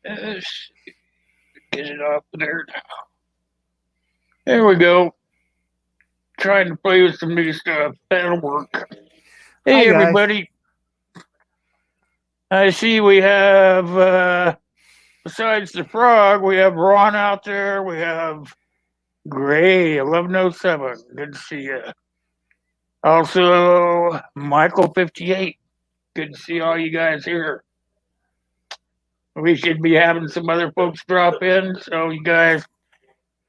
Let's get it up there now. There we go. Trying to play with some new stuff. That'll work. Hi, Hey, guys. everybody. I see we have, besides the frog, we have Ron out there. We have Gray 1107. Good to see you. Also, Michael 58. Good to see all you guys here. We should be having some other folks drop in, so you guys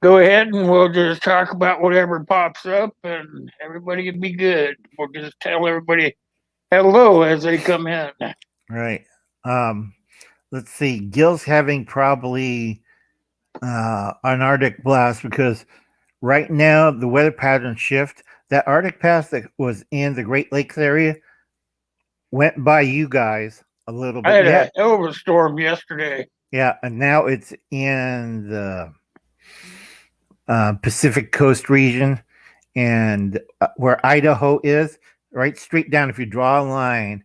go ahead and we'll just talk about whatever pops up and everybody will be good. We'll just tell everybody hello as they come in. Right. Um, let's see. Gil's having probably an Arctic blast because right now the weather patterns shift. That Arctic pass that was in the Great Lakes area went by you guys a little I bit. had Yeah, a hell of a storm yesterday. yeah, and now it's in the Pacific Coast region and where Idaho is, right straight down. If you draw a line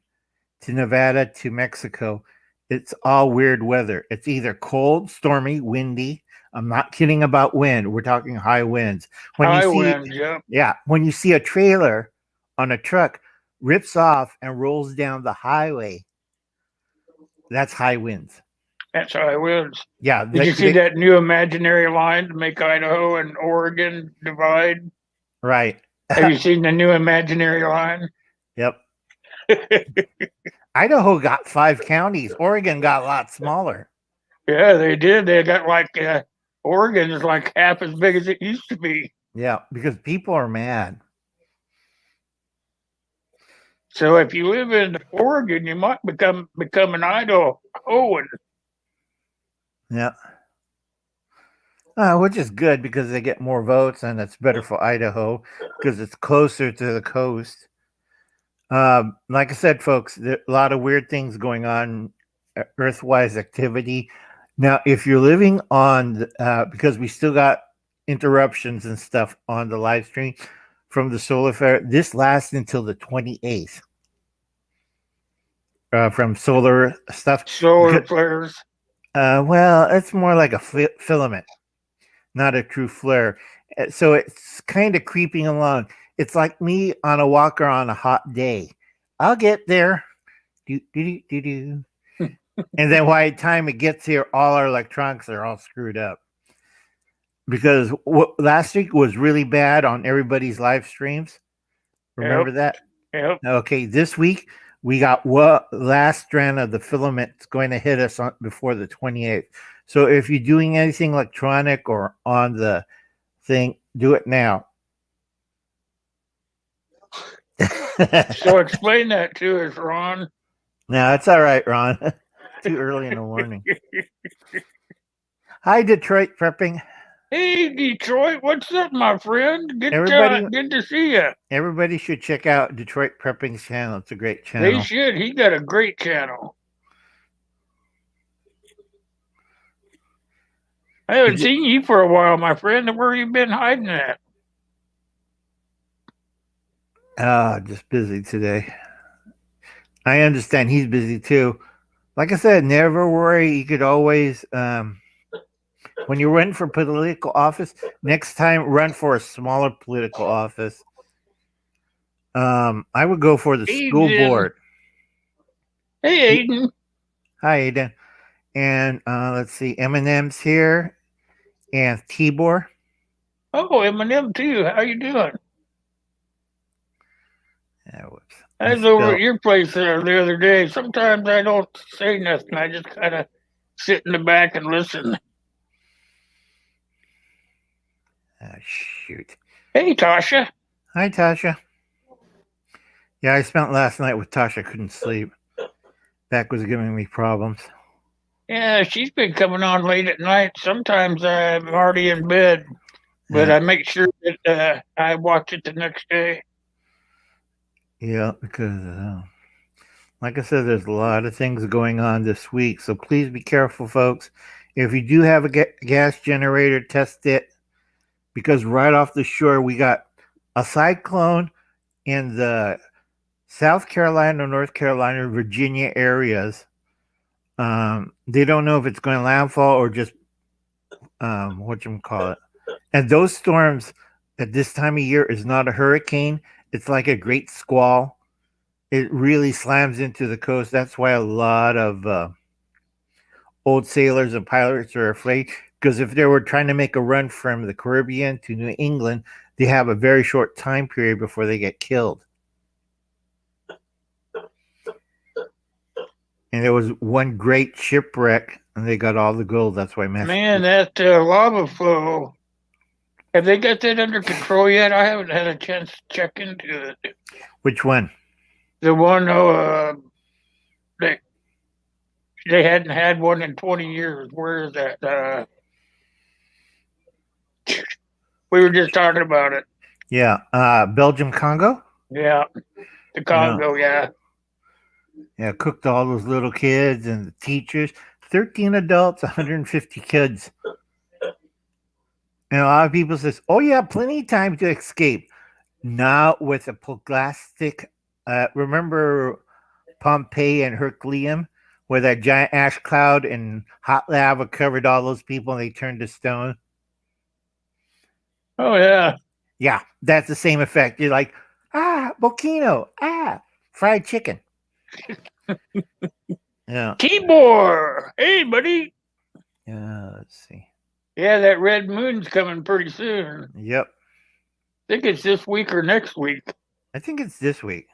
to Nevada to Mexico, it's all weird weather. It's either cold, stormy, windy. I'm not kidding about wind. We're talking high winds. When you High see, winds, yep. yeah, when you see a trailer on a truck rips off and rolls down the highway, that's high winds. That's high winds. Yeah, Did you see that new imaginary line to make Idaho and Oregon divide? right. Have you seen the new imaginary line? Yep. Idaho got 5 counties. Oregon got a lot smaller. Yeah, they did. They got like Oregon is like half as big as it used to be. Yeah, because people are mad. So if you live in Oregon, you might become an Idahoan. Yeah. Which is good because they get more votes and it's better for Idaho because it's closer to the coast. Like I said, folks, there are a lot of weird things going on, Earthwise activity. Now, if you're living on, because we still got interruptions and stuff on the live stream from the solar flare, this lasts until the 28th from solar stuff. Solar Because, flares. well, it's more like a filament, not a true flare. So it's kind of creeping along. It's like me on a walker on a hot day. I'll get there. Do, do, do, do, do. And then by the time it gets here, all our electronics are all screwed up. Because last week was really bad on everybody's live streams. Remember Yep. that? Yep. Okay, this week we got what last strand of the filament going to hit us before the 28th. So if you're doing anything electronic or on the thing, do it now. So explain that to us, Ron. No, it's all right, Ron. Too early in the morning. Hi, Detroit Prepping. Hey, Detroit, what's up, my friend? Everybody, Good to see you. everybody should check out Detroit Prepping's channel. It's a great They channel. should. He got a great channel. I haven't seen you for a while, my friend. Where you been hiding at? Just busy today. I understand he's busy too. Like I said, never worry. You could always, when you run for political office, next time run for a smaller political office. I would go for the school board. Hey, Aiden. Hi, Aiden. And let's see, Eminem's here, and Tibor. Oh, Eminem too. How you doing? Whoops. I was over at your place there the other day. Sometimes I don't say nothing. I just kind of sit in the back and listen. Shoot. Hey, Tasha. Hi, Tasha. Yeah, I spent last night with Tasha. Couldn't sleep. Back was giving me problems. Yeah, she's been coming on late at night. Sometimes I'm already in bed, but I make sure that I watch it the next day. Yeah, because like I said, there's a lot of things going on this week. So please be careful, folks. If you do have a gas generator, test it. Because right off the shore, we got a cyclone in the South Carolina, North Carolina, Virginia areas They don't know if it's going to landfall or just whatchamacallit. And those storms at this time of year is not a hurricane. It's like a great squall. It really slams into the coast. That's why a lot of old sailors and pilots are afraid. Because if they were trying to make a run from the Caribbean to New England, they have a very short time period before they get killed. And there was one great shipwreck, and they got all the gold. That's why Man, that lava flow. Have they got that under control yet? I haven't had a chance to check into it. Which one? The one they hadn't had one in 20 years. Where is that? We were just talking about it. Yeah, Belgium, Congo. Yeah, the Congo. Yeah. Yeah, cooked all those little kids and the teachers. 13 adults, 150 kids. And a lot of people says, "Oh yeah, plenty of time to escape." Not with a plastic. Remember Pompeii and Herculaneum, where that giant ash cloud and hot lava covered all those people and they turned to stone? Oh yeah. Yeah, that's the same effect. You're like, volcano, fried chicken. Yeah. Tibor, hey buddy. Yeah, let's see. Yeah, that red moon's coming pretty soon. Yep. I think it's this week or next week. I think it's this week.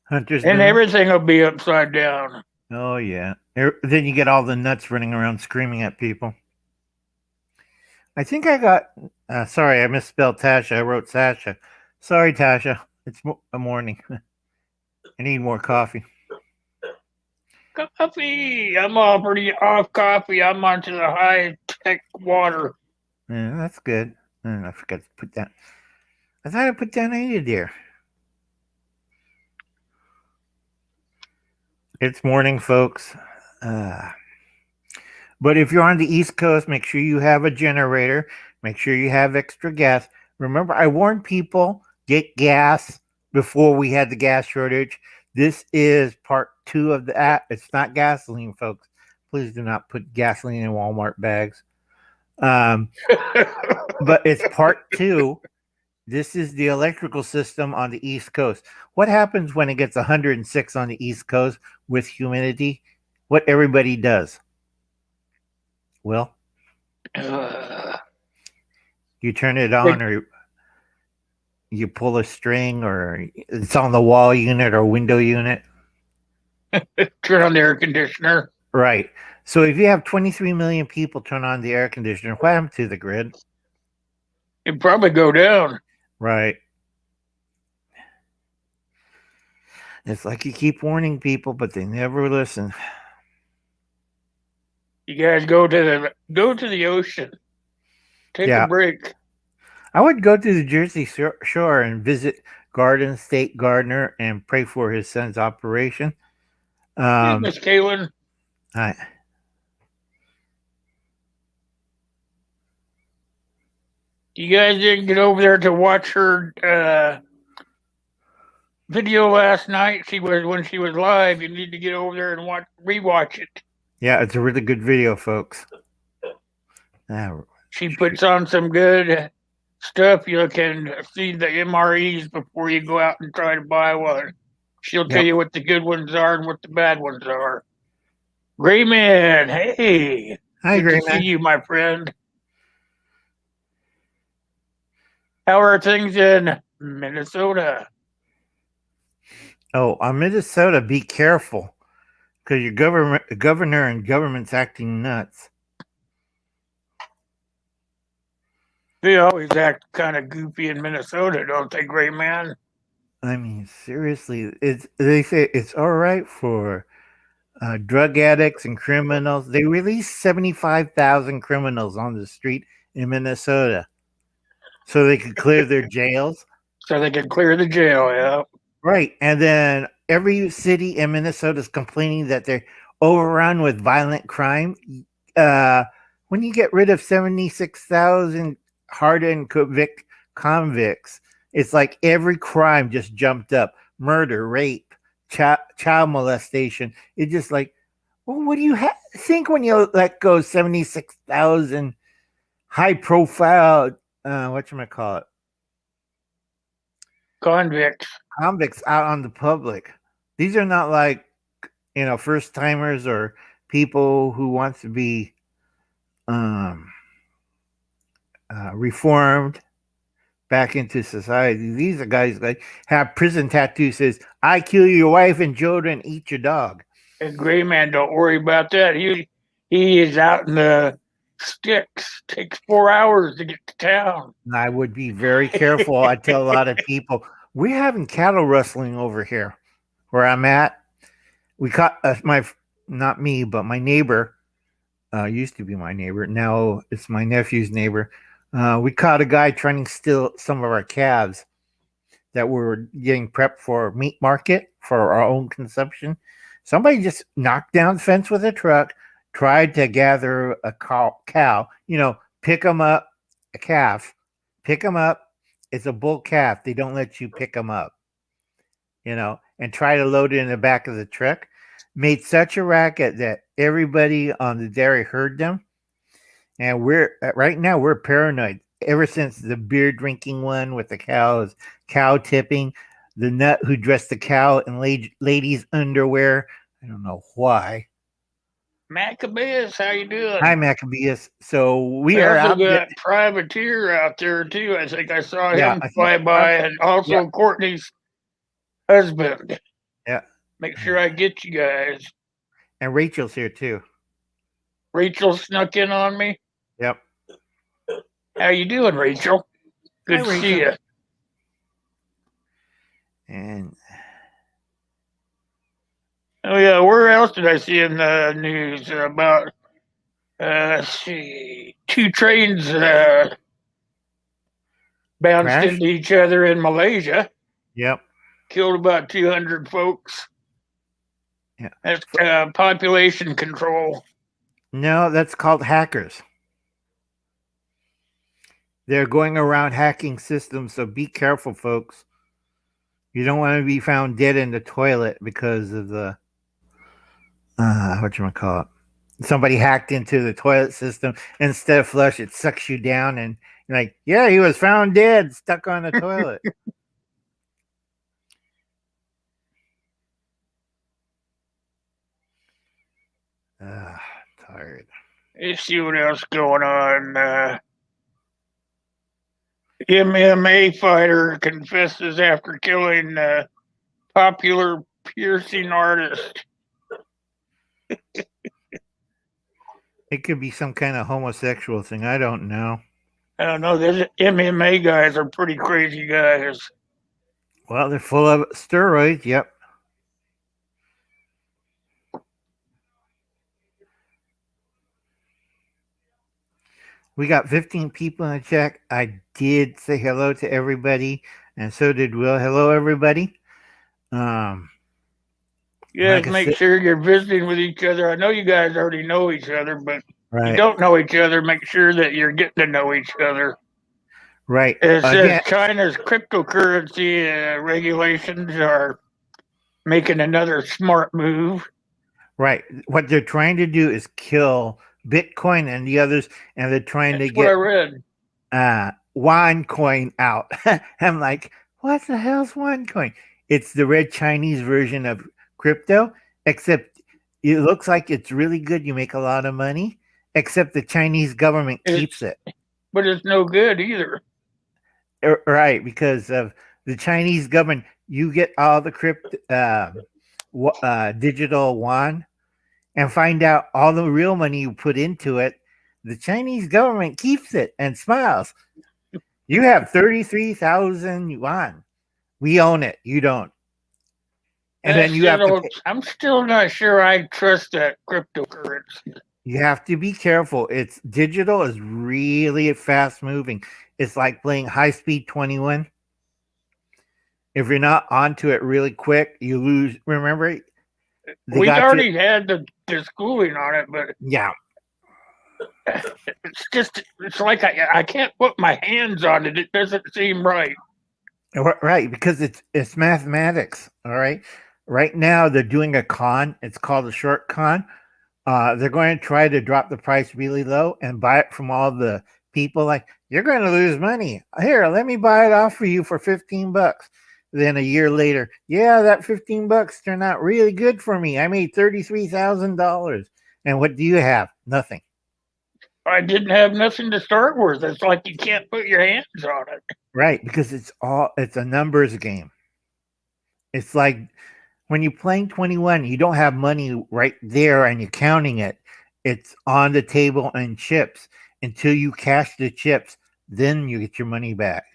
Hunter's And Moon. everything will be upside down. Oh yeah. Then you get all the nuts running around screaming at people. I think I got. Sorry, I misspelled Tasha. I wrote Sasha. Sorry, Tasha. It's a morning. I need more coffee. Coffee. I'm already off coffee. I'm onto the high tech water. Yeah, that's good. I forgot to put that. I thought I put down Ada there. It's morning, folks. But if you're on the East Coast, make sure you have a generator. Make sure you have extra gas. Remember, I warned people, get gas before we had the gas shortage. This is part 2 of the app. It's not gasoline, folks. Please do not put gasoline in Walmart bags. But it's part 2. This is the electrical system on the East Coast. What happens when it gets 106 on the East Coast with humidity? What everybody does. Well, you turn it on, or you pull a string, or it's on the wall unit or window unit. Turn on the air conditioner. Right. So if you have 23 million people turn on the air conditioner, what happened to the grid? It'd probably go down. Right. It's like you keep warning people, but they never listen. You guys go to the ocean. Take a break. I would go to the Jersey Shore and visit Garden State Gardener and pray for his son's operation. Miss Kaylin. Hi. You guys didn't get over there to watch her video last night. When she was live. You need to get over there and rewatch it. Yeah, it's a really good video, folks. She puts on some good stuff. You can see the MREs before you go out and try to buy one. She'll tell you what the good ones are and what the bad ones are. Gray Man, hey. Hi, Gray Man. See you, my friend. How are things in Minnesota? Oh, Minnesota, be careful. Because your governor and government's acting nuts. They always act kind of goofy in Minnesota, don't they, Gray Man? I mean, seriously, they say it's all right for drug addicts and criminals. They released 75,000 criminals on the street in Minnesota so they could clear their jails. So they could clear the jail, yeah. Right. And then every city in Minnesota is complaining that they're overrun with violent crime. When you get rid of 76,000 hardened convicts, it's like every crime just jumped up. Murder, rape, child molestation. It's just like, well, what do you think when you let go 76,000 high profile, whatchamacallit, Convicts. convicts out on the public? These are not like, first timers or people who want to be um, reformed back into society. These are guys that have prison tattoos says, "I kill your wife and children, eat your dog." And Gray Man, don't worry about that. He is out in the sticks. Takes 4 hours to get to town. And I would be very careful. I tell a lot of people, we're having cattle rustling over here where I'm at. We caught not me, but my neighbor, used to be my neighbor. Now it's my nephew's neighbor. We caught a guy trying to steal some of our calves that were getting prepped for meat market for our own consumption. Somebody just knocked down the fence with a truck, tried to gather a cow, pick them up, a calf, pick them up. It's a bull calf. They don't let you pick them up, and try to load it in the back of the truck. Made such a racket that everybody on the dairy heard them. And right now we're paranoid. Ever since the beer drinking one with the cows, cow tipping, the nut who dressed the cow in ladies' underwear. I don't know why. Maccabeus, how you doing? Hi, Maccabeus. So we We are also out got there. Privateer out there too. I think I saw Yeah, him I think- fly by, and also Courtney's husband. Yeah. Make sure I get you guys. And Rachel's here too. Rachel snuck in on me. Yep. How you doing, Rachel? Good Hi, to see you. Rachel. And Oh yeah, where else did I see in the news about? Let's see, two trains bounced Crash? into each other in Malaysia, yep. killed about 200 folks. Yeah. That's population control. No, that's called hackers. They're going around hacking systems, so be careful, folks. You don't want to be found dead in the toilet because of the whatchamacallit. Somebody hacked into the toilet system. Instead of flush, it sucks you down, and you're like, yeah, he was found dead, stuck on the toilet. Tired. Let's see what else going on. MMA fighter confesses after killing popular piercing artist. It could be some kind of homosexual thing. I don't know. I don't know. Those MMA guys are pretty crazy guys. Well, they're full of steroids. Yep. We got 15 people in the chat. I did say hello to everybody, and so did Will. Hello, everybody. You guys Like I make said- sure you're visiting with each other. I know you guys already know each other, but if you Right. don't know each other, make sure that you're getting to know each other. Right. It says Again, China's cryptocurrency regulations are making another smart move. right. What they're trying to do is kill Bitcoin and the others, and they're trying That's to what I get read. OneCoin out. I'm like, what the hell's OneCoin? It's the red Chinese version of crypto, except it looks like it's really good. You make a lot of money, except the Chinese government keeps it. But it's no good either. Right, because of the Chinese government, you get all the digital yuan and find out all the real money you put into it. The Chinese government keeps it and smiles. You have 33,000 yuan. We own it. You don't. And then you have to. I'm still not sure I trust that cryptocurrency. You have to be careful. It's digital is really fast moving. It's like playing High Speed 21. If you're not onto it really quick, you lose. Remember, We already had the schooling on it, but yeah, it's like I can't put my hands on it. It doesn't seem right. right, because it's mathematics. All right. Right now, they're doing a con. It's called a short con. They're going to try to drop the price really low and buy it from all the people. Like, you're going to lose money. Here, let me buy it off for you for $15. Then a year later, yeah, that $15 turned out really good for me. I made $33,000. And what do you have? Nothing. I didn't have nothing to start with. It's like you can't put your hands on it. Right, because it's a numbers game. It's like when you're playing 21, you don't have money right there and you're counting it. It's on the table and chips until you cash the chips, then you get your money back.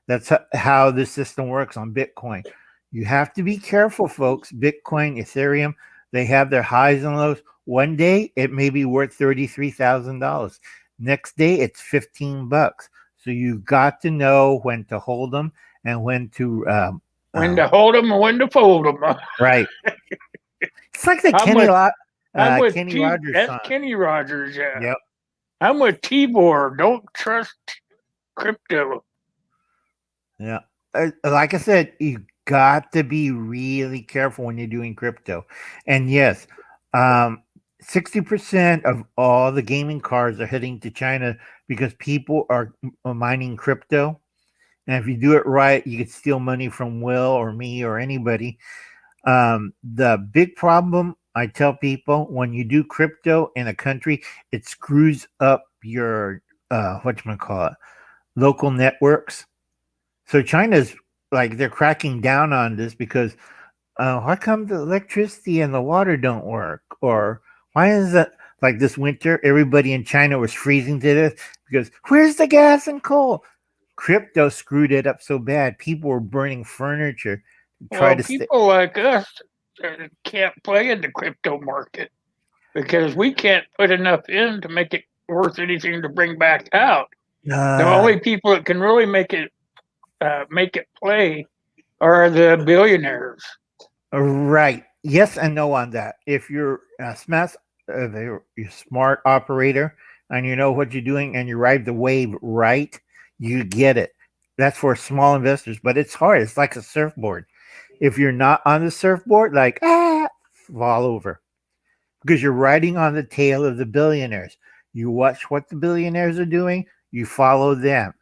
That's how this system works on Bitcoin. You have to be careful, folks. Bitcoin, Ethereum, they have their highs and lows. One day it may be worth $33,000. Next day it's $15. So you got to know when to hold them and when to when to hold them and when to fold them. Right. It's like the Kenny Rogers that's song. Kenny Rogers. Yeah. Yep. I'm with Tibor. Don't trust crypto. Yeah. Like I said, you got to be really careful when you're doing crypto. And yes, 60% of all the gaming cards are heading to China because people are mining crypto. And if you do it right, you could steal money from Will or me or anybody. The big problem, I tell people, when you do crypto in a country, it screws up your local networks. So China's like, they're cracking down on this because how come the electricity and the water don't work? Or why is it like this winter, everybody in China was freezing to death because where's the gas and coal? Crypto screwed it up so bad. People were burning furniture to try to people like us can't play in the crypto market because we can't put enough in to make it worth anything to bring back out. The only people that can really make it play are the billionaires. Right. Yes and no on that. If you're a smart operator and you know what you're doing and you ride the wave right, you get it. That's for small investors, but it's hard. It's like a surfboard. If you're not on the surfboard, like, fall over because you're riding on the tail of the billionaires. You watch what the billionaires are doing, you follow them.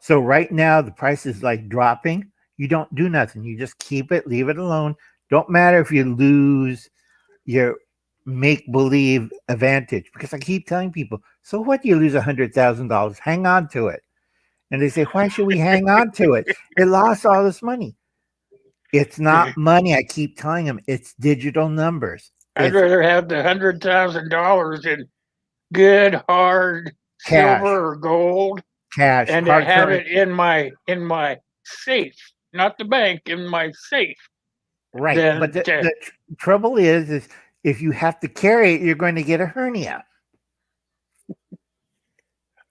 So right now, the price is like dropping. You don't do nothing. You just keep it, leave it alone. Don't matter if you lose your make-believe advantage because I keep telling people, so what, you lose $100,000? Hang on to it. And they say, why should we hang on to it? It lost all this money. It's not money. I keep telling them it's digital numbers. I'd rather have the $100,000 in good hard cash, silver or gold, cash, and to have it in my safe, not the bank, in my safe. Right. But the trouble is if you have to carry it, you're going to get a hernia.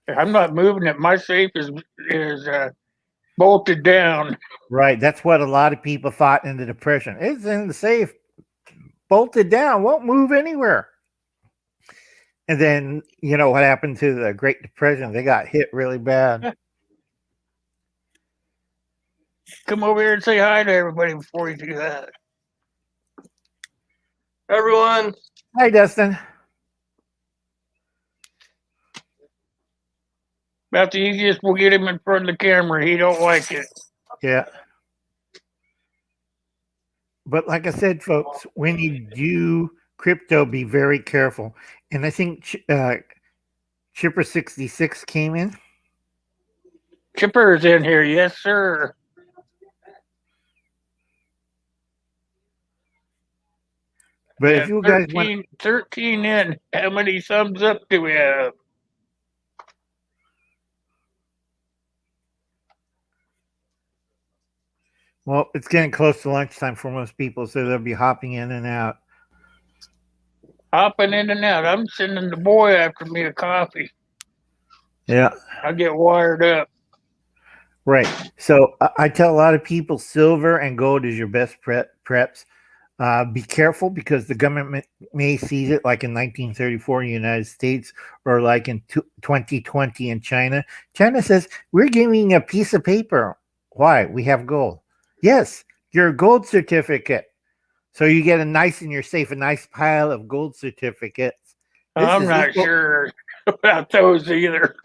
I'm not moving it. My safe is bolted down. Right. That's what a lot of people thought in the Depression. It's in the safe, bolted down, won't move anywhere. And then, you know what happened to the Great Depression? They got hit really bad. Come over here and say hi to everybody before you do that. Everyone. Hi, Dustin. About the easiest we'll get him in front of the camera. He don't like it. Yeah. But like I said, folks, when you do crypto, be very careful. And I think Chipper 66 came in. Chipper's in here. Yes, sir. But if you guys want 13 in, how many thumbs up do we have? Well, it's getting close to lunchtime for most people, so they'll be hopping in and out. Hopping in and out. I'm sending the boy after me a coffee. Yeah. I get wired up. Right. So I tell a lot of people silver and gold is your best preps. Be careful because the government may seize it like in 1934 in the United States or like in 2020 in China. China says, we're giving a piece of paper. Why? We have gold. Yes, your gold certificate. So you get a nice in your safe, a nice pile of gold certificates. This I'm is not equal. sure about those either.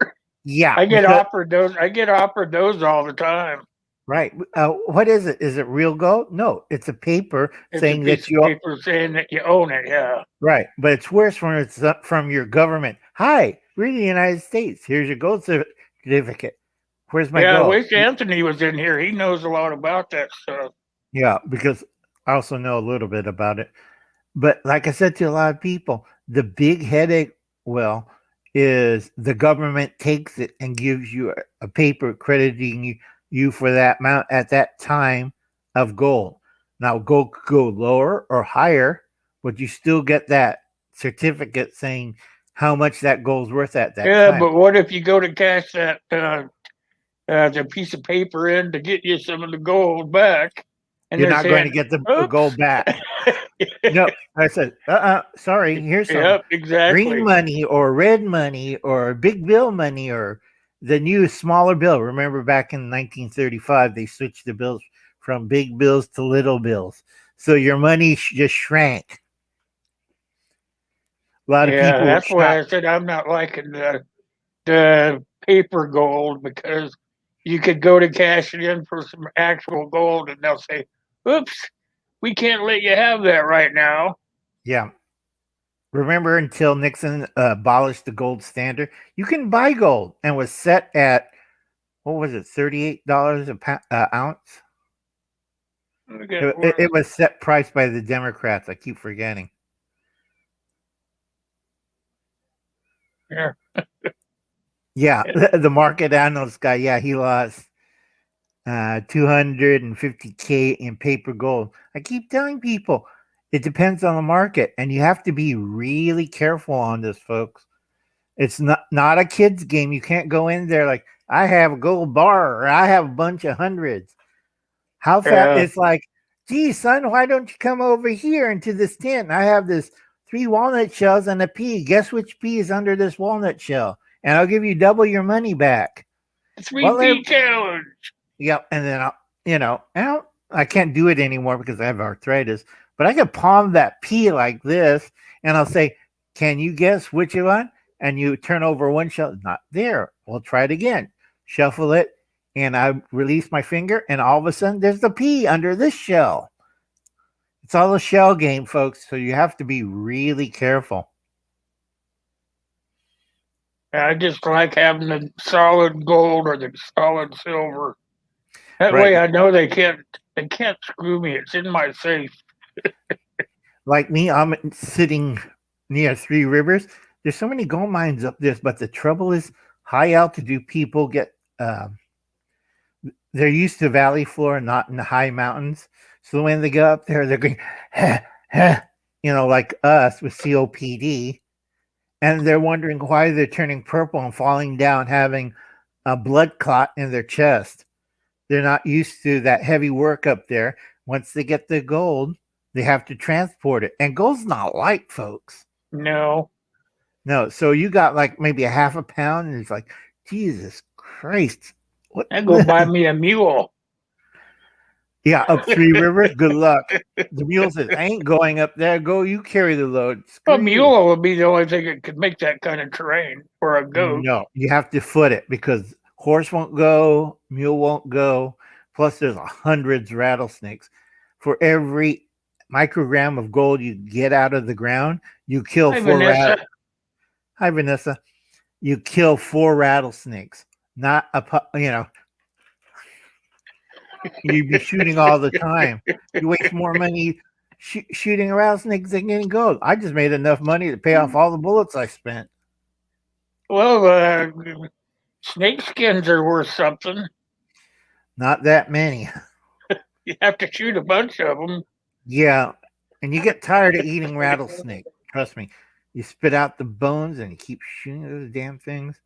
Yeah, I get because offered those. I get offered those all the time. right. What is it? Is it real gold? No, it's a paper It's a saying piece that of paper saying that you own it. Yeah. right, but it's worse when it's up from your government. Hi, we're the United States. Here's your gold certificate. Where's my Yeah. I gold? wish Anthony was in here. He knows a lot about that stuff. Yeah, because I also know a little bit about it. But like I said to a lot of people, the big headache, well, is the government takes it and gives you a paper crediting you for that amount at that time of gold. Now, gold could go lower or higher, but you still get that certificate saying how much that gold's worth at that Yeah, time. but what if you go to cash that the piece of paper in to get you some of the gold back, and You're they're not going to saying, get the gold "Oops." back. No, I said, sorry, here's some Yep, green exactly. money or red money or big bill money or the new smaller bill. Remember back in 1935, they switched the bills from big bills to little bills. So your money just shrank. A lot of Yeah, people were that's why shocked. I said I'm not liking the paper gold because you could go to cash it in for some actual gold, and they'll say, "Oops, we can't let you have that right now." Yeah. Remember until Nixon abolished the gold standard, you can buy gold and was set at, what was it, $38 ounce? Look at It was set price by the Democrats. I keep forgetting. yeah. Yeah, the market analyst guy. Yeah, he lost 250K in paper gold. I keep telling people it depends on the market, and you have to be really careful on this, folks. It's not a kid's game. You can't go in there like I have a gold bar or I have a bunch of hundreds. How fast? Yeah. It's like, gee, son, why don't you come over here into this tent? I have this 3 walnut shells and a pea. Guess which pea is under this walnut shell? And I'll give you double your money back. Three Well, P challenge. yep. And then I can't do it anymore because I have arthritis. But I can palm that pea like this, and I'll say, "Can you guess which one?" And you turn over one shell, not there. We'll try it again. Shuffle it, and I release my finger, and all of a sudden, there's the pea under this shell. It's all a shell game, folks. So you have to be really careful. I just like having the solid gold or the solid silver. That way Right. I know they can't screw me. It's in my safe. Like me, I'm sitting near Three Rivers. There's so many gold mines up there, but the trouble is high altitude people get they're used to valley floor, not in the high mountains. So when they go up there, they're going, like us with COPD, and they're wondering why they're turning purple and falling down, having a blood clot in their chest. They're not used to that heavy work up there. Once they get the gold, they have to transport it. And gold's not light, folks. No. No. So you got like maybe a half a pound, and it's like, Jesus Christ. What? I go buy me a mule. Yeah, up Three Rivers. Good luck. The mule says, I ain't going up there. Go, you carry the load. Screw A you. mule would be the only thing that could make that kind of terrain for a goat. No, you have to foot it because horse won't go, mule won't go. Plus, there's hundreds of rattlesnakes. For every microgram of gold you get out of the ground, you kill Hey, four Vanessa. Hi, Vanessa. You kill 4 rattlesnakes. Not you'd be shooting all the time. You waste more money shooting rattlesnakes than getting gold. I just made enough money to pay off all the bullets I spent. Well, snake skins are worth something. Not that many. You have to shoot a bunch of them. Yeah, and you get tired of eating rattlesnake. Trust me. You spit out the bones and you keep shooting those damn things.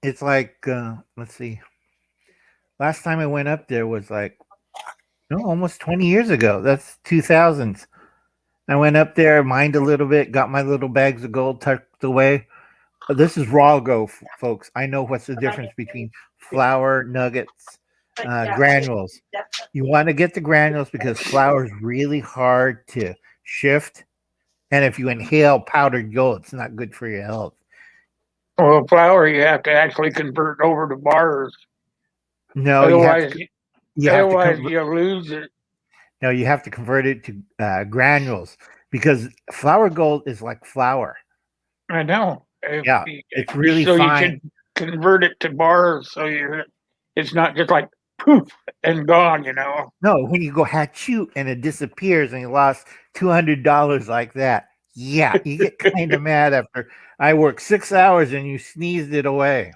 It's like, let's see. Last time I went up there was like, almost 20 years ago. That's 2000s. I went up there, mined a little bit, got my little bags of gold tucked away. This is raw gold, folks. I know what's the difference between flour, nuggets, granules. You want to get the granules because flour is really hard to shift. And if you inhale powdered gold, it's not good for your health. Well, flour you have to actually convert over to bars. No, Otherwise, you have to you lose it. no, you have to convert it to granules because flour gold is like flour. I know. Yeah, it's really so fine. you should convert it to bars so it's not just like poof and gone. No, when you go hatchoot and it disappears and you lost $200 like that, yeah, you get kind of mad after I worked 6 hours and you sneezed it away.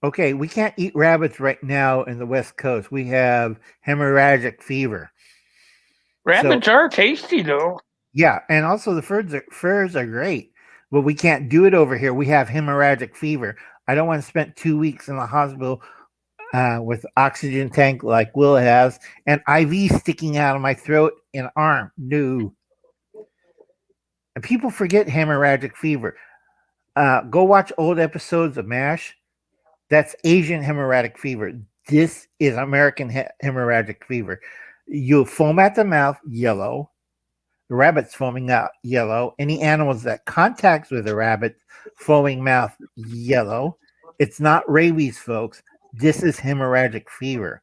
Okay, we can't eat rabbits right now in the West Coast. We have hemorrhagic fever. Rabbits are tasty, though. Yeah, and also the furs are great, but we can't do it over here. We have hemorrhagic fever. I don't want to spend 2 weeks in the hospital with oxygen tank like Will has and IV sticking out of my throat and arm. No. And people forget hemorrhagic fever. Go watch old episodes of MASH. That's Asian hemorrhagic fever. This is American hemorrhagic fever. You foam at the mouth, yellow. The rabbit's foaming out, yellow. Any animals that contacts with a rabbit, foaming mouth, yellow. It's not rabies, folks. This is hemorrhagic fever.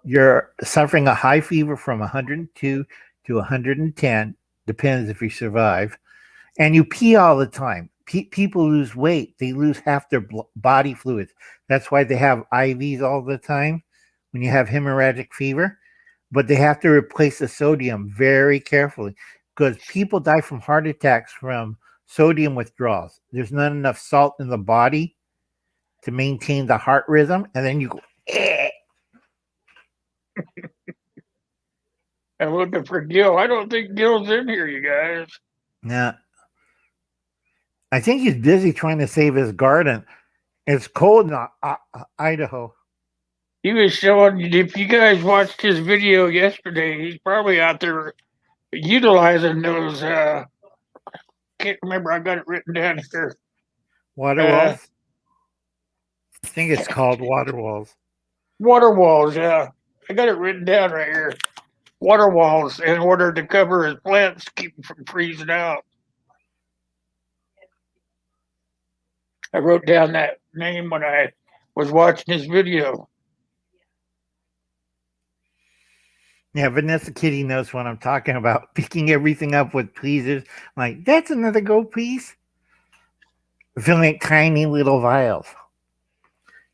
You're suffering a high fever from 102 to 110, depends if you survive. And you pee all the time. People lose weight. They lose half their body fluids. That's why they have IVs all the time when you have hemorrhagic fever. But they have to replace the sodium very carefully because people die from heart attacks from sodium withdrawals. There's not enough salt in the body to maintain the heart rhythm. And then you go, eh. I'm looking for Gil. I don't think Gil's in here, you guys. Nah. I think he's busy trying to save his garden. It's cold in Idaho. He was showing, if you guys watched his video yesterday, he's probably out there utilizing those, can't remember, I got it written down here. Water walls? I think it's called water walls. Water walls, yeah. I got it written down right here. Water walls in order to cover his plants, keep them from freezing out. I wrote down that name when I was watching his video. Yeah, Vanessa Kitty knows what I'm talking about. Picking everything up with tweezers. Like, that's another gold piece. Filling tiny little vials.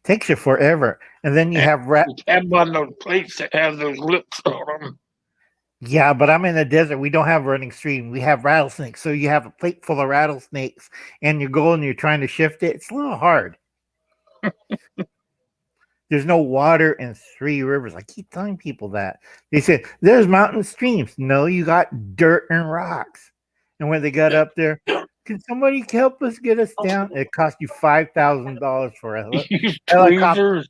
Takes you forever. And then you have have on those plates that have those lips on them. Yeah, but I'm in the desert. We don't have running stream. We have rattlesnakes. So you have a plate full of rattlesnakes and you go and you're trying to shift it. It's a little hard. There's no water in Three Rivers. I keep telling people that. They say, there's mountain streams. No, you got dirt and rocks. And when they got up there, can somebody help us get us down? It cost you $5,000 for a helicopter.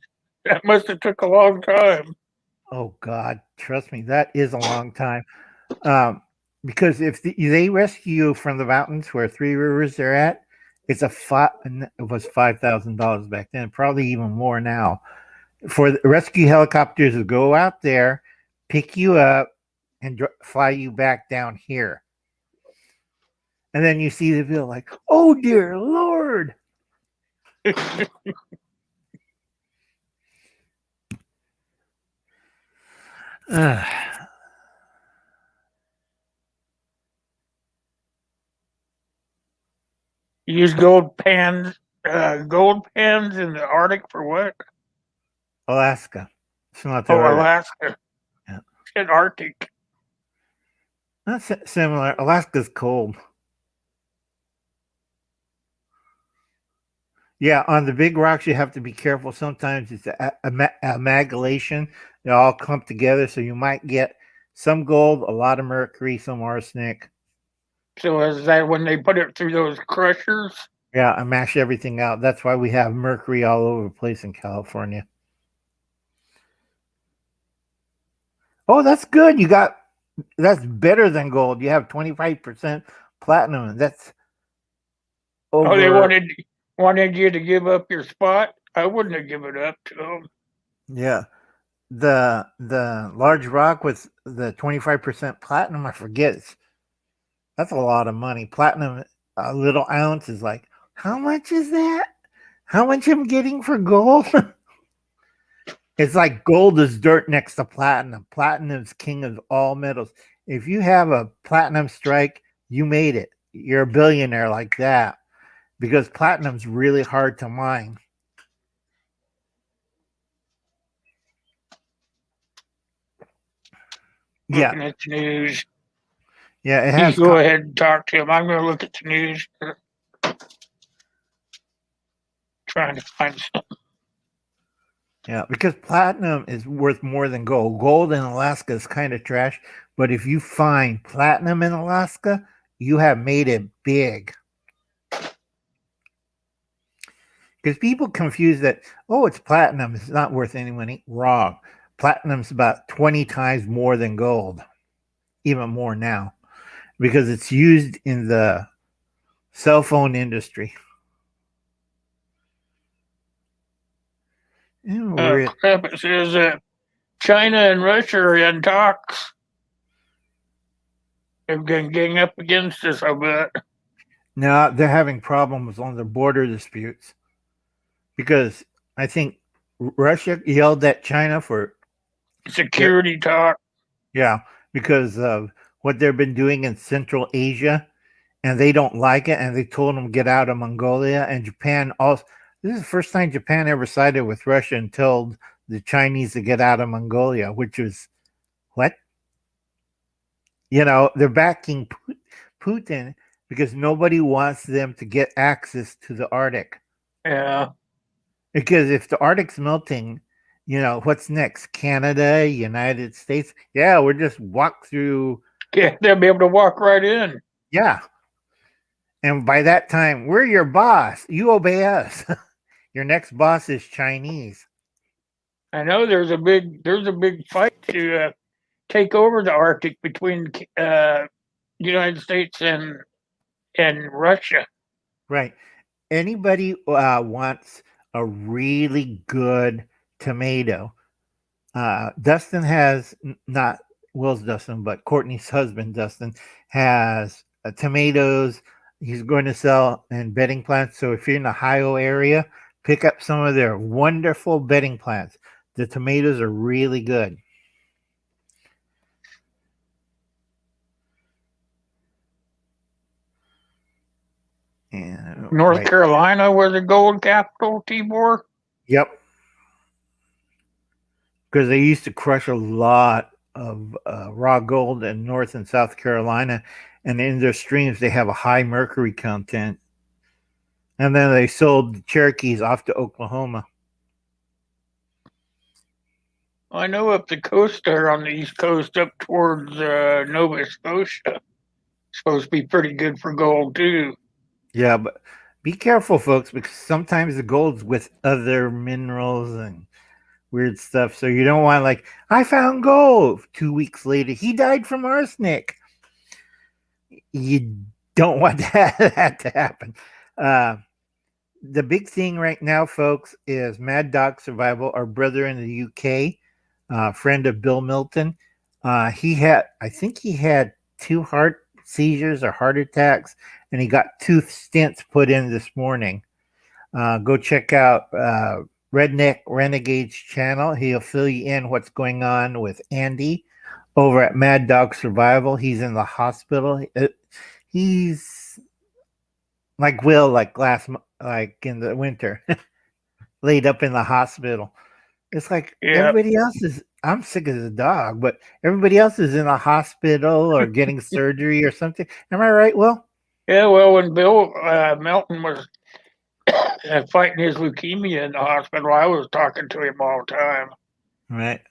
That must have took a long time. Oh, God. Trust me, that is a long time. Because if they rescue you from the mountains where Three Rivers are at, it was $5,000 back then, probably even more now. For the rescue helicopters to go out there, pick you up, and fly you back down here. And then you see the bill like, oh, dear Lord. You use gold pans in the Arctic for what? Alaska. It's not the Alaska. Yeah. It's Arctic. That's similar. Alaska's cold. Yeah, on the big rocks, you have to be careful. Sometimes it's amalgamation. They all clump together, so you might get some gold, a lot of mercury, some arsenic. So is that when they put it through those crushers? Yeah, and mash everything out. That's why we have mercury all over the place in California. Oh, that's good. That's better than gold. You have 25% platinum. That's over. Oh, wanted you to give up your spot, I wouldn't have given it up to them. Yeah. The large rock with the 25% platinum, I forget. That's a lot of money. Platinum, a little ounce is like, how much is that? How much I'm getting for gold? It's like gold is dirt next to platinum. Platinum is king of all metals. If you have a platinum strike, you made it. You're a billionaire like that because platinum's really hard to mine. Yeah, Looking at the news. yeah, it You has. go ahead and talk to him. I'm going to look at the news. Trying to find something. Yeah, because platinum is worth more than gold. Gold in Alaska is kind of trash, but if you find platinum in Alaska, you have made it big. Because people confuse that, oh, it's platinum, it's not worth any money. Wrong. Platinum's about 20 times more than gold, even more now, because it's used in the cell phone industry. Crap, it says China and Russia are in talks. They're getting up against us, I bet. No, they're having problems on their border disputes because I think Russia yelled at China for security talk. Yeah, because of what they've been doing in Central Asia, and they don't like it, and they told them to get out of Mongolia. And Japan also. This is the first time Japan ever sided with Russia and told the Chinese to get out of Mongolia, which was what? They're backing Putin because nobody wants them to get access to the Arctic. Yeah. Because if the Arctic's melting, what's next? Canada, United States? Yeah, we're just walk through. Yeah, they'll be able to walk right in. Yeah. And by that time, we're your boss. You obey us. Your next boss is Chinese. I know there's a big fight to take over the Arctic between United States and Russia. Right. Anybody wants a really good tomato. Dustin has not Will's Dustin, but Courtney's husband Dustin has tomatoes. He's going to sell in bedding plants. So if you're in the Ohio area, pick up some of their wonderful bedding plants. The tomatoes are really good. And North Carolina was the gold capital, Tibor. Yep. Because they used to crush a lot of raw gold in North and South Carolina, and in their streams they have a high mercury content. And then they sold the Cherokees off to Oklahoma. I know up the coast there on the East Coast, up towards Nova Scotia, it's supposed to be pretty good for gold too. Yeah, but be careful, folks, because sometimes the gold's with other minerals and weird stuff. So you don't want I found gold. 2 weeks later, he died from arsenic. You don't want that to happen. The big thing right now, folks, is Mad Dog Survival, our brother in the UK, friend of Bill Milton. I think he had 2 heart seizures or heart attacks, and he got 2 stents put in this morning. Go check out Redneck Renegade's channel. He'll fill you in what's going on with Andy over at Mad Dog Survival. He's in the hospital. He's like Will, like in the winter, laid up in the hospital. It's like everybody else is. I'm sick as a dog, but everybody else is in a hospital or getting surgery or something. Am I right, Will? Yeah, well, when Bill Melton was fighting his leukemia in the hospital, I was talking to him all the time. Right.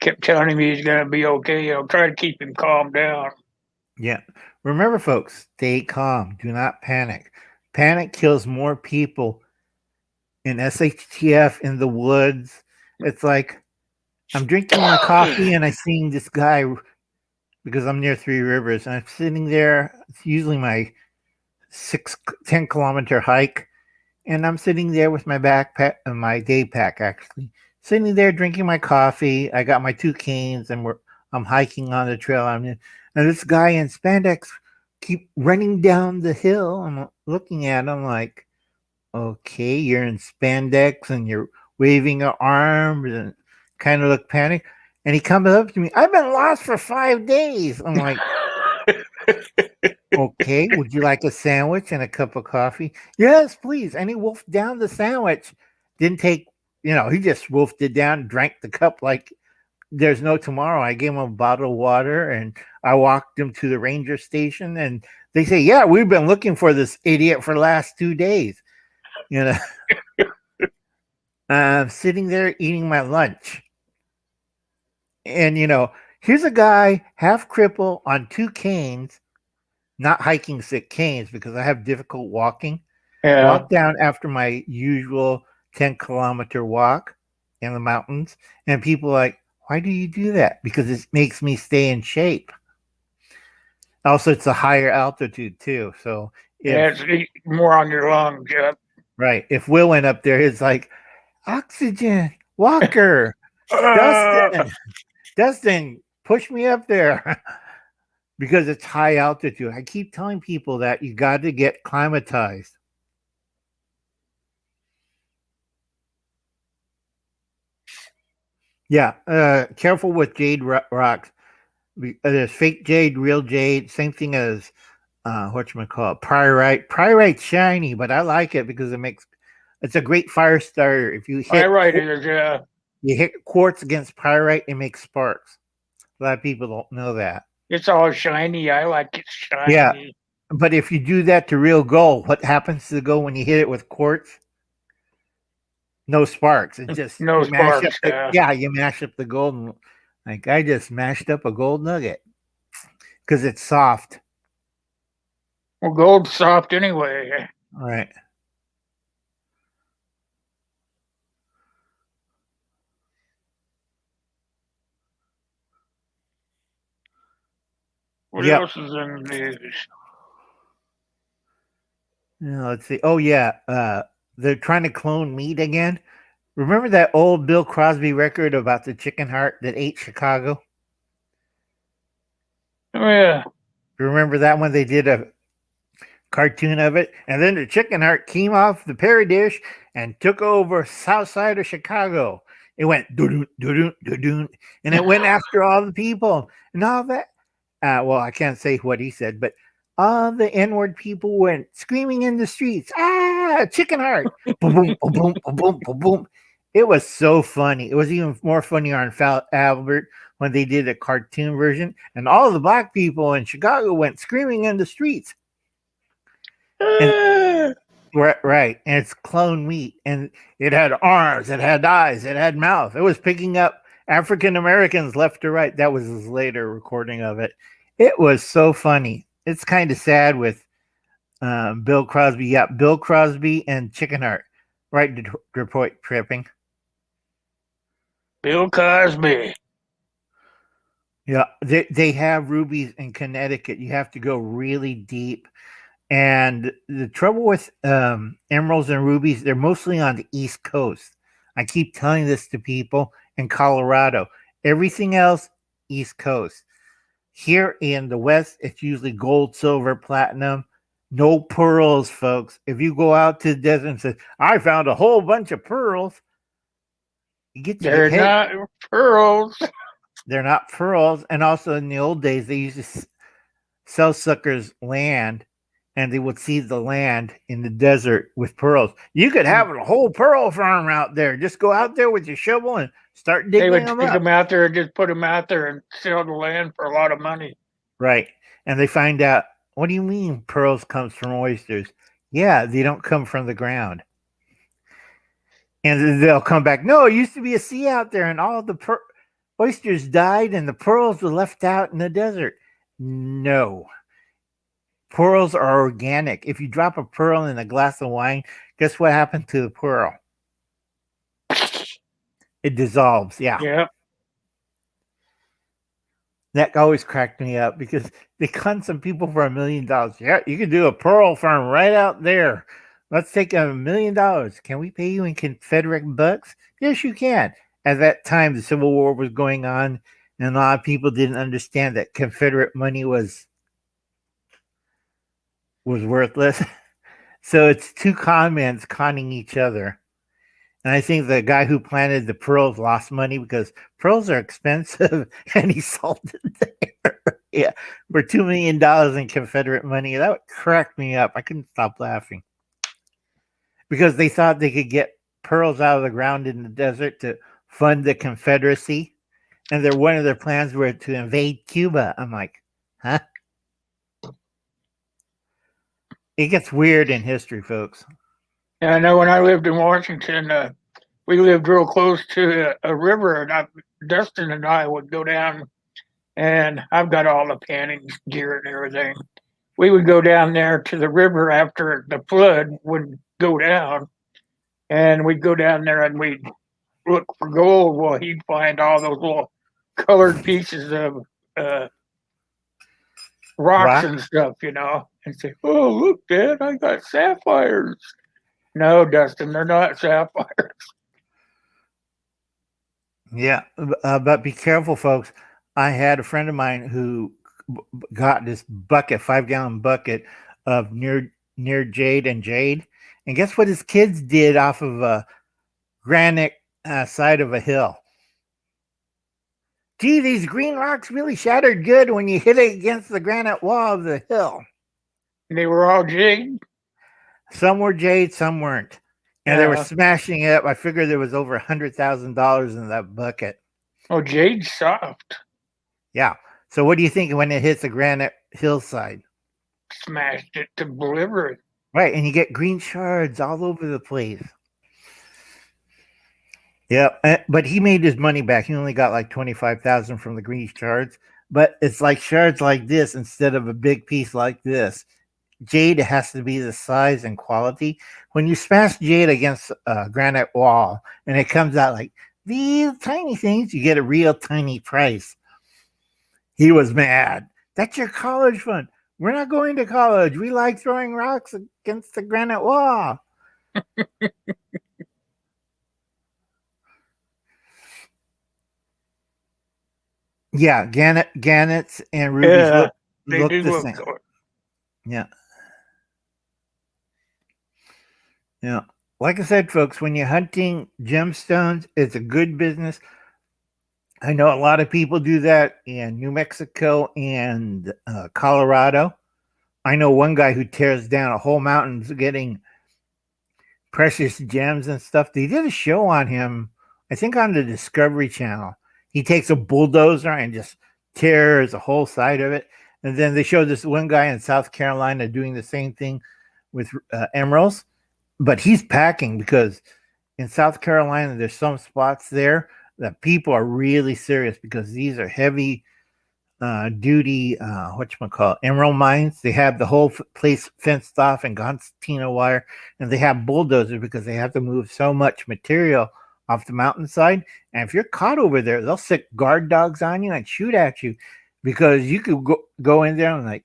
Kept telling him he's going to be okay. Try to keep him calm down. Yeah. Remember, folks, stay calm. Do not panic. Panic kills more people in SHTF in the woods. It's like I'm drinking my coffee and I see this guy because I'm near Three Rivers and I'm sitting there. It's usually my 10 kilometer hike, and I'm sitting there with my backpack, my day pack actually, sitting there drinking my coffee. I got my 2 canes, and I'm hiking on the trail. And this guy in spandex keep running down the hill. I'm looking at him like, okay, you're in spandex and you're waving your arms and kind of look panicked. And he comes up to me. I've been lost for 5 days. I'm like, okay, would you like a sandwich and a cup of coffee? Yes, please. And he wolfed down the sandwich. Didn't take, he just wolfed it down, drank the cup like there's no tomorrow. I gave him a bottle of water and I walked him to the ranger station. And they say, yeah, we've been looking for this idiot for the last 2 days. I'm sitting there eating my lunch. And, here's a guy half crippled on 2 canes, not hiking sick canes because I have difficult walking. Yeah. Walk down after my usual 10-kilometer walk in the mountains. And people are like, why do you do that? Because it makes me stay in shape. Also, it's a higher altitude too. So it's more on your lungs. Yep. Right. If Will went up there, it's like, oxygen, Walker, Dustin, push me up there. Because it's high altitude. I keep telling people that you got to get climatized. Yeah, careful with jade rocks. There's fake jade, real jade. Same thing as whatchamacallit, pyrite. Pyrite's shiny, but I like it because it's a great fire starter. If you hit pyrite is, you hit quartz against pyrite, it makes sparks. A lot of people don't know that. It's all shiny. I like it shiny. Yeah, but if you do that to real gold, what happens to the gold when you hit it with quartz? No sparks. It just no sparks. You mash up the gold. And, like I just mashed up a gold nugget because it's soft. Well, gold's soft anyway. All right. What else is in the news? Let's see. Oh yeah, they're trying to clone meat again. Remember that old Bill Crosby record about the chicken heart that ate Chicago? Oh yeah. Remember that one? They did a cartoon of it, and then the chicken heart came off the Perry dish and took over south side of Chicago. It went doo-doo, doo-doo, doo-doo, and it went after all the people and all that. Well, I can't say what he said, but all the N-word people went screaming in the streets. Chicken heart! Boom, boom, boom, boom, boom, boom, boom, boom. It was so funny. It was even more funny on Albert when they did a cartoon version, and all the black people in Chicago went screaming in the streets. And, right, and it's clone meat, and it had arms, it had eyes, it had mouth. It was picking up African Americans left to right. That was his later recording of it. It was so funny. It's kind of sad with Bill Crosby. Yeah, Bill Crosby and Chicken Heart. Right, Detroit tripping. Bill Cosby. Yeah, they have rubies in Connecticut. You have to go really deep. And the trouble with emeralds and rubies, they're mostly on the East Coast. I keep telling this to people in Colorado. Everything else, East Coast. Here in the West, it's usually gold, silver, platinum. No pearls, folks. If you go out to the desert and say, I found a whole bunch of pearls, you get to They're not pearls. They're not pearls. And also in the old days, they used to sell suckers land, and they would seed the land in the desert with pearls. You could have a whole pearl farm out there. Just go out there with your shovel and start digging them up. They would take them out there and just put them out there and sell the land for a lot of money. Right. And they find out, what do you mean pearls comes from oysters? Yeah, they don't come from the ground. And they'll come back, no, it used to be a sea out there and all the oysters died and the pearls were left out in the desert. No. Pearls are organic. If you drop a pearl in a glass of wine, guess what happened to the pearl? It dissolves. Yeah. Yep. That always cracked me up because they con some people for $1 million. Yeah, you can do a pearl farm right out there. Let's take $1 million. Can we pay you in Confederate bucks? Yes, you can. At that time, the Civil War was going on, and a lot of people didn't understand that Confederate money was worthless. So it's two comments conning each other. And I think the guy who planted the pearls lost money because pearls are expensive, and he sold it there. Yeah, for $2 million in Confederate money. That would crack me up. I couldn't stop laughing because they thought they could get pearls out of the ground in the desert to fund the Confederacy, and one of their plans were to invade Cuba. I'm like, huh? It gets weird in history, folks. And I know when I lived in Washington, we lived real close to a river, and Dustin and I would go down, and I've got all the panning gear and everything. We would go down there to the river after the flood would go down, and we'd go down there and we'd look for gold. Well, he'd find all those little colored pieces of rocks and stuff, and say, "Oh, look, Dad, I got sapphires." No, Dustin, they're not sapphires. Yeah, but be careful, folks. I had a friend of mine who got this bucket, 5-gallon bucket of near jade, and guess what his kids did off of a granite side of a hill? Gee, these green rocks really shattered good when you hit it against the granite wall of the hill. They were all jade? Some were jade, some weren't. And they were smashing it up. I figured there was over $100,000 in that bucket. Oh, jade's soft. Yeah. So what do you think when it hits a granite hillside? Smashed it to oblivion. Right, and you get green shards all over the place. Yeah, but he made his money back. He only got like $25,000 from the green shards. But it's like shards like this instead of a big piece like this. Jade has to be the size and quality. When you smash jade against a granite wall and it comes out like these tiny things, you get a real tiny price. He was mad. That's your college fund. We're not going to college. We like throwing rocks against the granite wall. Yeah, gannets and rubies look the same. Good. Yeah. Yeah. Like I said, folks, when you're hunting gemstones, it's a good business. I know a lot of people do that in New Mexico and Colorado. I know one guy who tears down a whole mountain getting precious gems and stuff. They did a show on him, I think on the Discovery Channel. He takes a bulldozer and just tears a whole side of it. And then they showed this one guy in South Carolina doing the same thing with emeralds. But he's packing because in South Carolina, there's some spots there that people are really serious because these are heavy duty, emerald mines. They have the whole place fenced off and concertina wire, and they have bulldozers because they have to move so much material off the mountainside. And if you're caught over there, they'll stick guard dogs on you and shoot at you because you could go in there and like,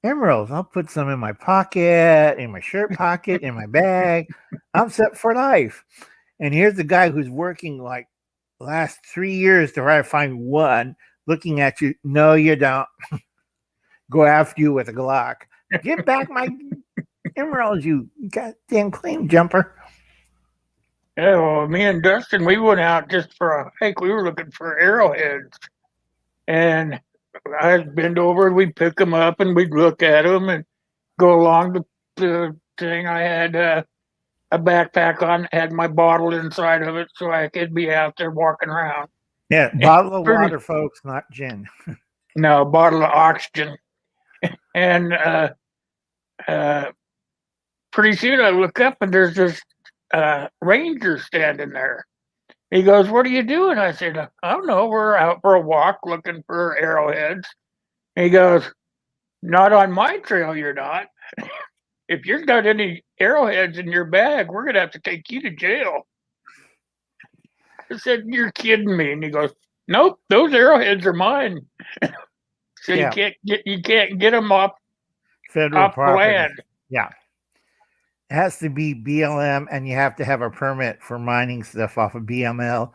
emeralds. I'll put some in my pocket, in my shirt pocket, in my bag. I'm set for life. And here's the guy who's working like last 3 years to try to find one, looking at you. No, you don't. Go after you with a Glock. Get back my emeralds, you goddamn claim jumper. Yeah, well, me and Dustin, we went out just for a hike. We were looking for arrowheads. And I'd bend over and we'd pick them up and we'd look at them and go along the thing. I had a backpack on, had my bottle inside of it so I could be out there walking around. Yeah, bottle of water, folks, not gin. No, bottle of oxygen. And pretty soon I look up and there's this ranger standing there. He goes, "What are you doing?" I said, "I don't know. We're out for a walk looking for arrowheads." And he goes, "Not on my trail, you're not. If you've got any arrowheads in your bag, we're going to have to take you to jail." I said, "You're kidding me." And he goes, Nope, those arrowheads are mine. So Yeah, you can't get them federal off the property. land. Yeah. It has to be BLM, and you have to have a permit for mining stuff off of BML.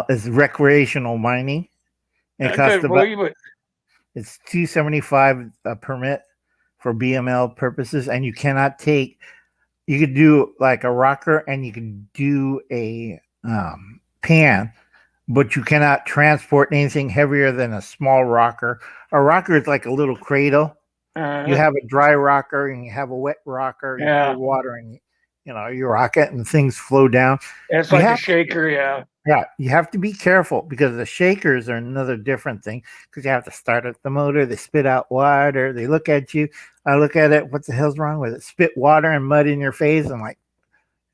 Is recreational mining. It I costs couldn't about believe it. it's $275 a permit for BML purposes, and you cannot take. You could do like a rocker, and you could do a pan, but you cannot transport anything heavier than a small rocker. A rocker is like a little cradle. You Uh, have a dry rocker and you have a wet rocker. You yeah, pour water and you rock it and things flow down. it's You like a have shaker. Yeah, Yeah, you have to be careful because the shakers are another different thing because you have to start up the motor. They spit out water. They look at you. I look at it. What the hell's wrong with it? Spit water and mud in your face. I'm like,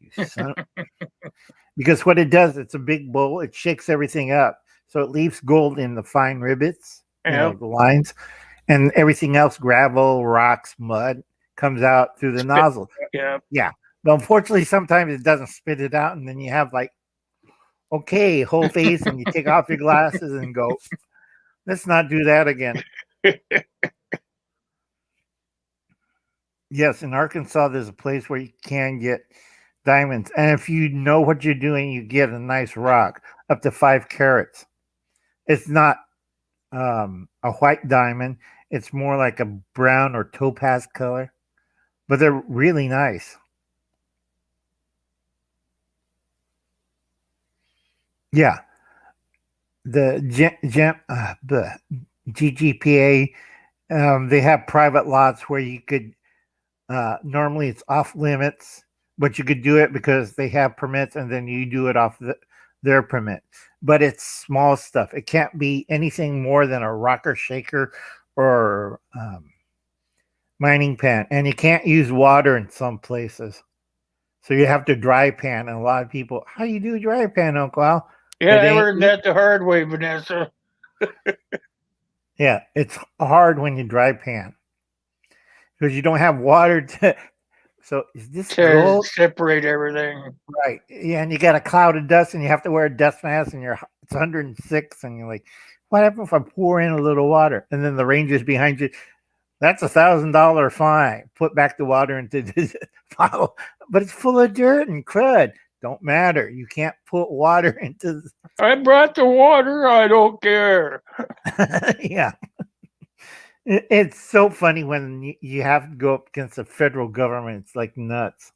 you son. Because what it does, it's a big bowl. It shakes everything up, so it leaves gold in the fine rivets. yeah. The lines, and everything else, gravel, rocks, mud, comes out through the Spit. nozzle. Yeah, Yeah, but unfortunately, sometimes it doesn't spit it out, and then you have like, okay, whole face, and you take off your glasses and go, let's not do that again. Yes, in Arkansas, there's a place where you can get diamonds, and if you know what you're doing, you get a nice rock up to 5 carats. It's not a white diamond; it's more like a brown or topaz color, but they're really nice. Yeah, the GGPA, they have private lots where you could. Normally, it's off limits, but you could do it because they have permits, and then you do it off their permit. But it's small stuff. It can't be anything more than a rocker shaker or mining pan, and you can't use water in some places. So you have to dry pan, and a lot of people, how do you do dry pan, Uncle Al? yeah. It I ain't. learned that the hard way, Vanessa. Yeah, it's hard when you dry pan because you don't have water to. So is this To gold? separate everything. Right. Yeah, and you got a cloud of dust, and you have to wear a dust mask, and it's 106, and you're like, what happens if I pour in a little water? And then the ranger's behind you. That's $1,000 fine. Put back the water into the bottle, but it's full of dirt and crud. Don't matter. You can't put water into. I brought the water. I don't care. Yeah. It's so funny when you have to go up against the federal government. It's like nuts.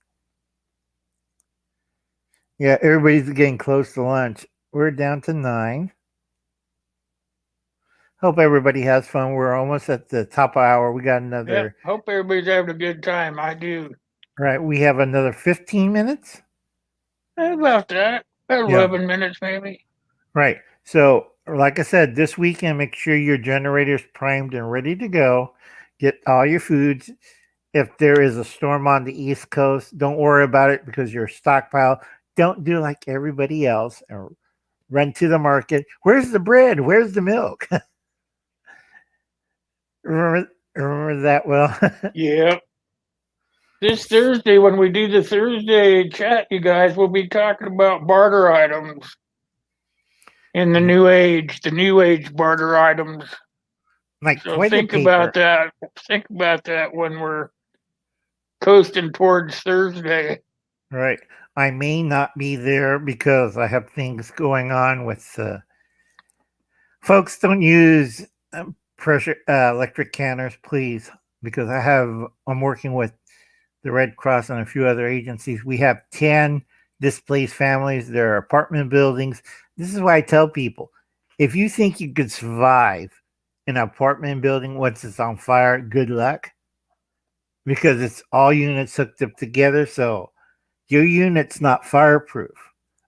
Yeah, everybody's getting close to lunch. We're down to 9. Hope everybody has fun. We're almost at the top of the hour. We got Yeah. another. Hope everybody's having a good time. I do. Right. We have another 15 minutes. About that. About Yeah. 11 minutes, maybe. Right. So, like I said, this weekend, make sure your generator's primed and ready to go. Get all your foods. If there is a storm on the East Coast, don't worry about it because your stockpile. Don't do like everybody else and run to the market. Where's the bread? Where's the milk? remember that well? Yeah. This Thursday, when we do the Thursday chat, you guys, we'll be talking about barter items in the new age barter items. Like So toilet think paper. about that. Think about that when we're coasting towards Thursday. Right. I may not be there because I have things going on with folks. Don't use pressure electric canners, please, because I'm working with the Red Cross and a few other agencies. We have 10 displaced families. There are apartment buildings. This is why I tell people, if you think you could survive in an apartment building once it's on fire, good luck, because it's all units hooked up together. So your unit's not fireproof.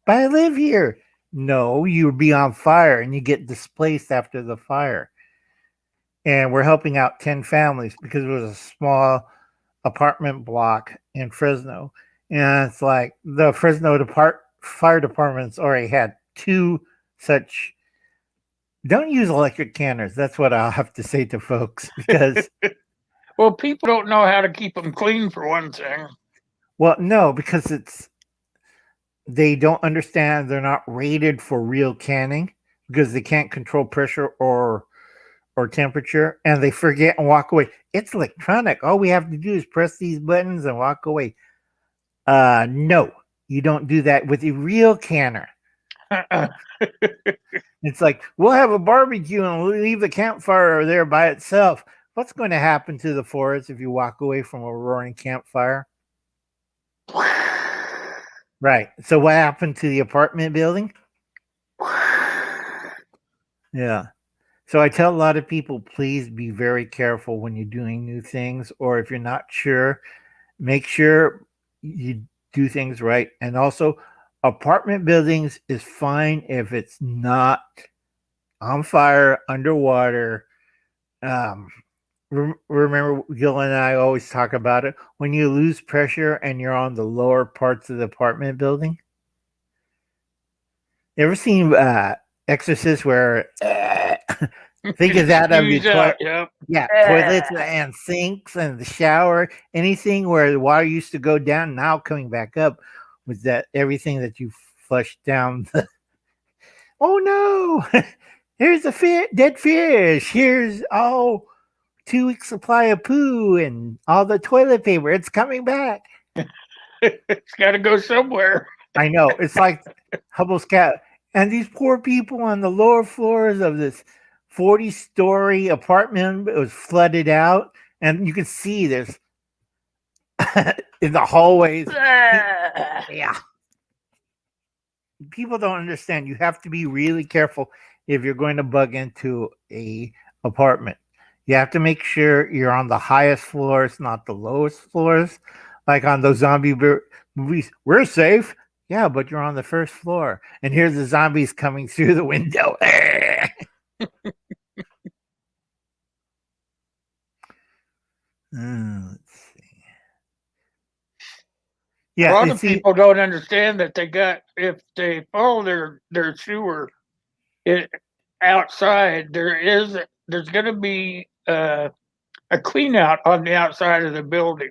But I live here. No, you'll be on fire and you get displaced after the fire. And we're helping out 10 families because it was a small apartment block in Fresno. And it's like the Fresno fire departments already had 2 such. Don't use electric canners. That's what I'll have to say to folks because. Well, people don't know how to keep them clean for one thing. Well, no, because they don't understand. They're not rated for real canning. because they can't control pressure or temperature, and they forget and walk away. It's electronic. All we have to do is press these buttons and walk away. No, you don't do that with a real canner. It's like, we'll have a barbecue and leave the campfire there by itself. What's going to happen to the forest if you walk away from a roaring campfire? Right. So what happened to the apartment building? Yeah. So I tell a lot of people, please be very careful when you're doing new things, or if you're not sure, make sure you do things right. And also, apartment buildings is fine if it's not on fire, underwater. Um, remember, Gil and I always talk about it. When you lose pressure and you're on the lower parts of the apartment building. You ever seen Exorcist where think of that of your toilet? Yeah, toilets and sinks and the shower, anything where the water used to go down, now coming back up with that everything that you flushed down. Oh no! Here's a dead fish. Here's 2 weeks supply of poo and all the toilet paper. It's coming back. It's got to go somewhere. I know. It's like Hubble's cat. And these poor people on the lower floors of this 40-story apartment, it was flooded out. And you can see there's in the hallways. Yeah. People don't understand. You have to be really careful if you're going to bug into a apartment. You have to make sure you're on the highest floors, not the lowest floors. Like on those zombie movies, we're safe. Yeah, but you're on the first floor, and here's the zombies coming through the window. Let's see. Yeah, a lot of people don't understand that if they follow their sewer outside, there's going to be a clean out on the outside of the building.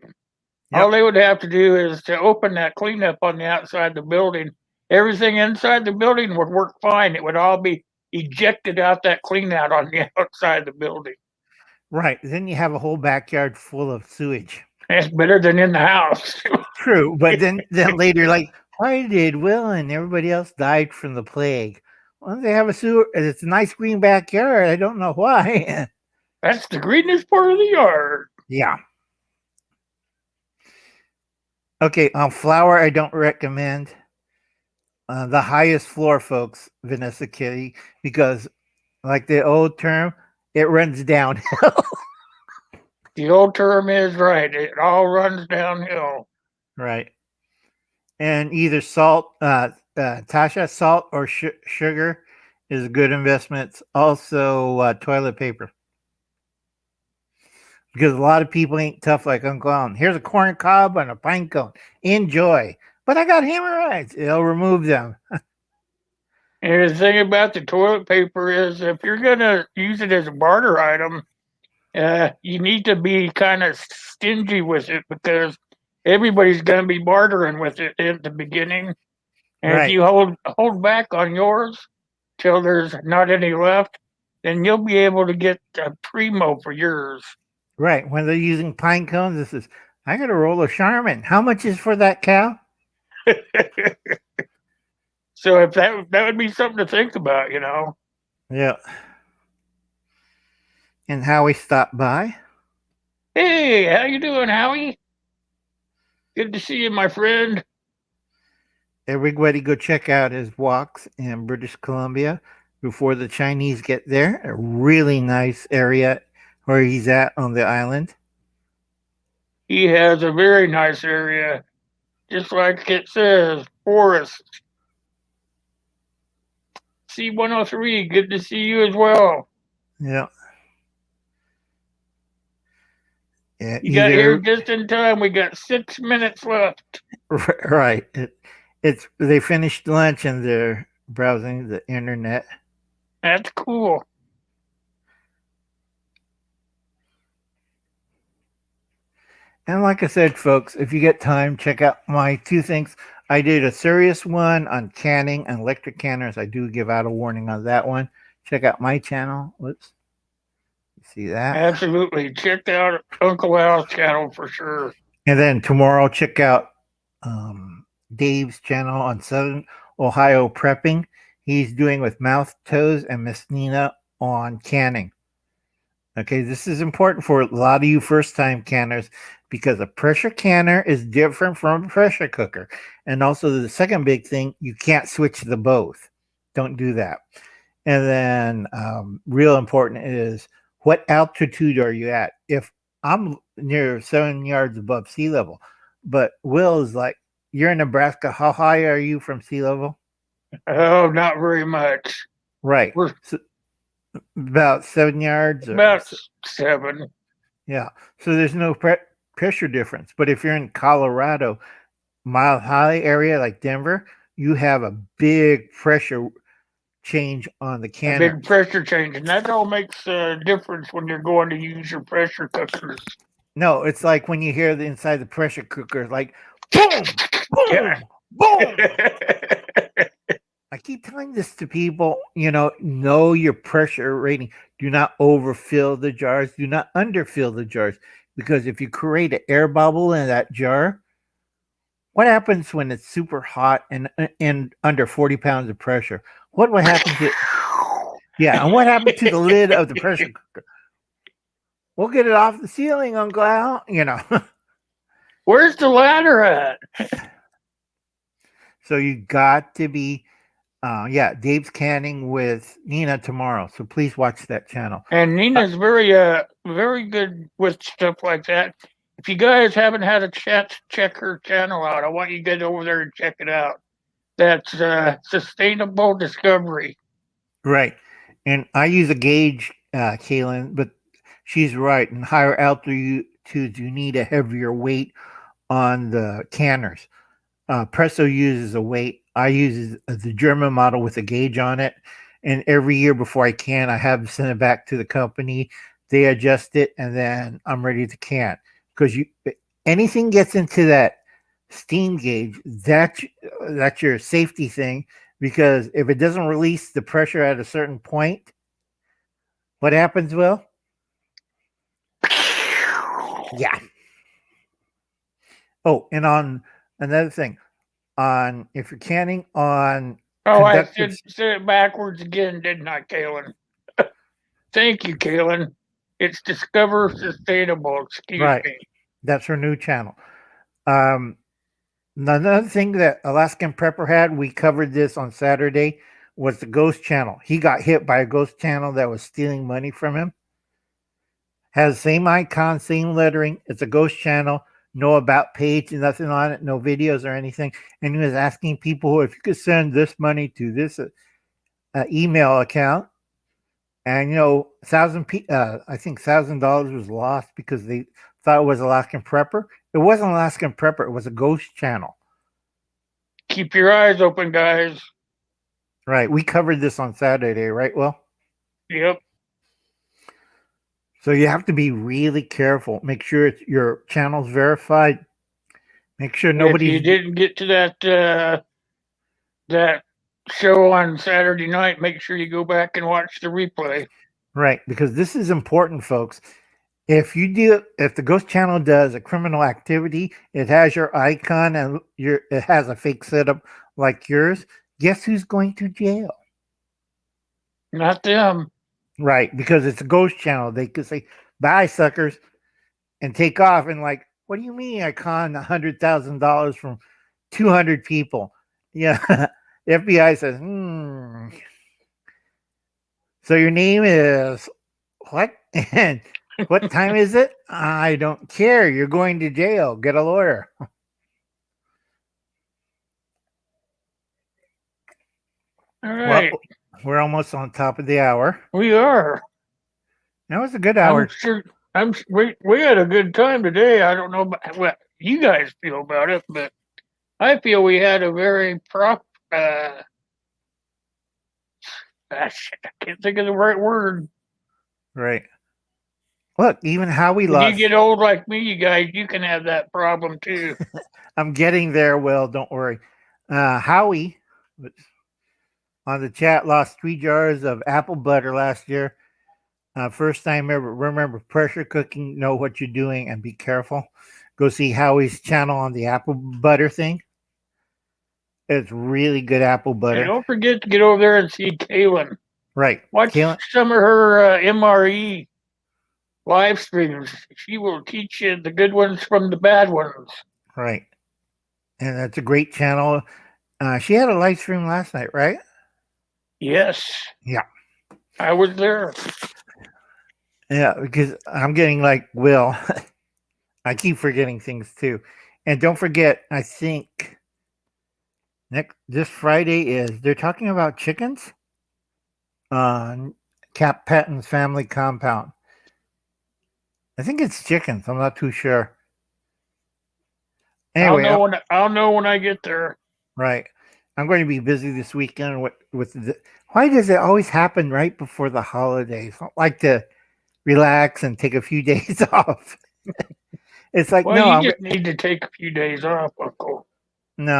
Yep. All they would have to do is to open that cleanup on the outside of the building. Everything inside the building would work fine. It would all be ejected out that clean out on the outside of the building. Right. Then you have a whole backyard full of sewage. It's better than in the house. True. But then later, like, why did Will and everybody else died from the plague? Well, they have a sewer. It's a nice green backyard. I don't know why. That's the greenest part of the yard. Yeah. Okay, flour I don't recommend. The highest floor, folks, Vanessa Kitty, because like the old term, it runs downhill. The old term is right. It all runs downhill. Right. And either salt, Tasha, salt or sugar is good investments. Also, toilet paper. Because a lot of people ain't tough like Uncle Alan. Here's a corn cob and a pine cone. Enjoy. But I got hemorrhoids. It'll remove them. And the thing about the toilet paper is if you're going to use it as a barter item, you need to be kind of stingy with it because everybody's going to be bartering with it at the beginning. And right. If you hold back on yours till there's not any left, then you'll be able to get a primo for yours. Right. When they're using pine cones, this is, I got a roll of Charmin. How much is for that cow? So if that would be something to think about, you know. Yeah. And Howie stopped by. Hey, how you doing, Howie? Good to see you, my friend. Everybody go check out his walks in British Columbia before the Chinese get there. A really nice area where he's at on the island. He has a very nice area, just like it says, forest. C103, good to see you as well. Yeah. Yeah, you got here just in time. We got 6 minutes left. Right. They finished lunch and they're browsing the internet. That's cool. And like I said, folks, if you get time, check out my 2 things I did a serious one on canning and electric canners. I do give out a warning on that one. Check out my channel. Whoops. You see that? Absolutely. Check out Uncle Al's channel for sure. And then tomorrow, check out Dave's channel on Southern Ohio Prepping. He's doing with Mouth Toes and Miss Nina on canning. Okay, this is important for a lot of you first time canners because a pressure canner is different from a pressure cooker. And also, the second big thing, you can't switch the both. Don't do that. And then, real important is what altitude are you at? If I'm near 7 yards above sea level, but Will is like, you're in Nebraska, how high are you from sea level? Oh, not very much. Right. We're So, about 7 yards? Or, about 7. yeah. So there's no pressure difference. But if you're in Colorado, Mile High area like Denver, you have a big pressure change on the A canner. big pressure change. And that all makes a difference when you're going to use your pressure cookers. No, it's like when you hear the inside the pressure cooker, like boom, boom, Yeah. boom. I keep telling this to people, know your pressure rating. Do not overfill the jars. Do not underfill the jars. Because if you create an air bubble in that jar, what happens when it's super hot and under 40 pounds of pressure? What will happen to and what happened to the lid of the pressure cooker? We'll get it off the ceiling, Uncle Al, Where's the ladder at? So you got to be Dave's canning with Nina tomorrow. So please watch that channel. And Nina's very good with stuff like that. If you guys haven't had a chance to check her channel out, I want you to get over there and check it out. That's Sustainable Discovery. Right. And I use a gauge, Kaylin, but she's right. In higher altitudes, you need a heavier weight on the canners. Presso uses a weight. I use the German model with a gauge on it. And every year before I can, I have to send it back to the company. They adjust it, and then I'm ready to can. Because anything gets into that steam gauge, that's your safety thing. Because if it doesn't release the pressure at a certain point, what happens, Will? Yeah. Oh, and on another thing, if you're canning on I said it backwards again, didn't I, Kaylin? Thank you, Kaylin. It's Discover Sustainable. Excuse me. That's her new channel. Another thing that Alaskan Prepper had, we covered this on Saturday, was the ghost channel. He got hit by a ghost channel that was stealing money from him. Has the same icon, same lettering. It's a ghost channel. No about page, nothing on it, no videos or anything. And he was asking people if you could send this money to this email account. And I think $1,000 was lost because they thought it was Alaskan Prepper. It wasn't Alaskan Prepper. It was a ghost channel. Keep your eyes open, guys. Right. We covered this on Saturday, right, Will? Yep. So you have to be really careful. Make sure your channel's verified. Make sure nobody. If you didn't get to that show on Saturday night, make sure you go back and watch the replay. Right, because this is important, folks. If the ghost channel does a criminal activity, it has your icon and it has a fake setup like yours. Guess who's going to jail? Not them. Right, because it's a ghost channel. They could say, "Bye, suckers," and take off. And like, what do you mean I conned $100,000 from 200 people? Yeah, the FBI says, So your name is what? And what time is it? I don't care. You're going to jail. Get a lawyer. All right. Well, we're almost on top of the hour. We are. That was a good hour. We had a good time today. I don't know about what you guys feel about it, but I feel we had a very I can't think of the right word. Right. Look, even how we lost. When you get old like me, you guys, you can have that problem too. I'm getting there, Will. Don't worry. Howie on the chat lost 3 jars of apple butter last year. First time ever. Remember, pressure cooking, know what you're doing, and be careful. Go see Howie's channel on the apple butter thing. It's really good apple And butter. don't forget to get over there and see Kaylin. Right. Watch Kaylin- some of her MRE live streams. She will teach you the good ones from the bad ones. Right. And that's a great channel. She had a live stream last night, right? Yes. Yeah. I was there. Yeah, because I'm getting like Will. I keep forgetting things too. And don't forget, I think this Friday they're talking about chickens on Cap Patton's family compound. I think it's chickens. I'm not too sure. Anyway, I'll know when I get there. right. I'm going to be busy this weekend with why does it always happen right before the holidays? I like to relax and take a few days off. It's like, Well, no, you just need to take a few days off, Uncle. No,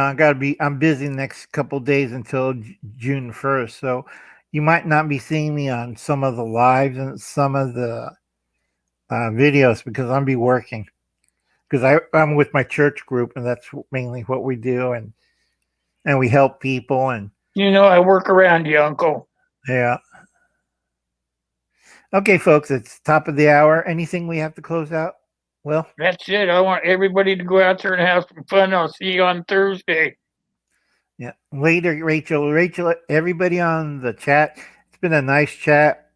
I'm busy the next couple days until June 1st. So you might not be seeing me on some of the lives and some of the videos because I'll be working. Because I'm with my church group and that's mainly what we do. And we help people. And You know, I work around you, Uncle. yeah. Okay, folks, it's top of the hour. Anything we have to close out? Well, that's it. I want everybody to go out there and have some fun. I'll see you on Thursday. Yeah. Later, Rachel. Rachel, everybody on the chat. It's been a nice chat.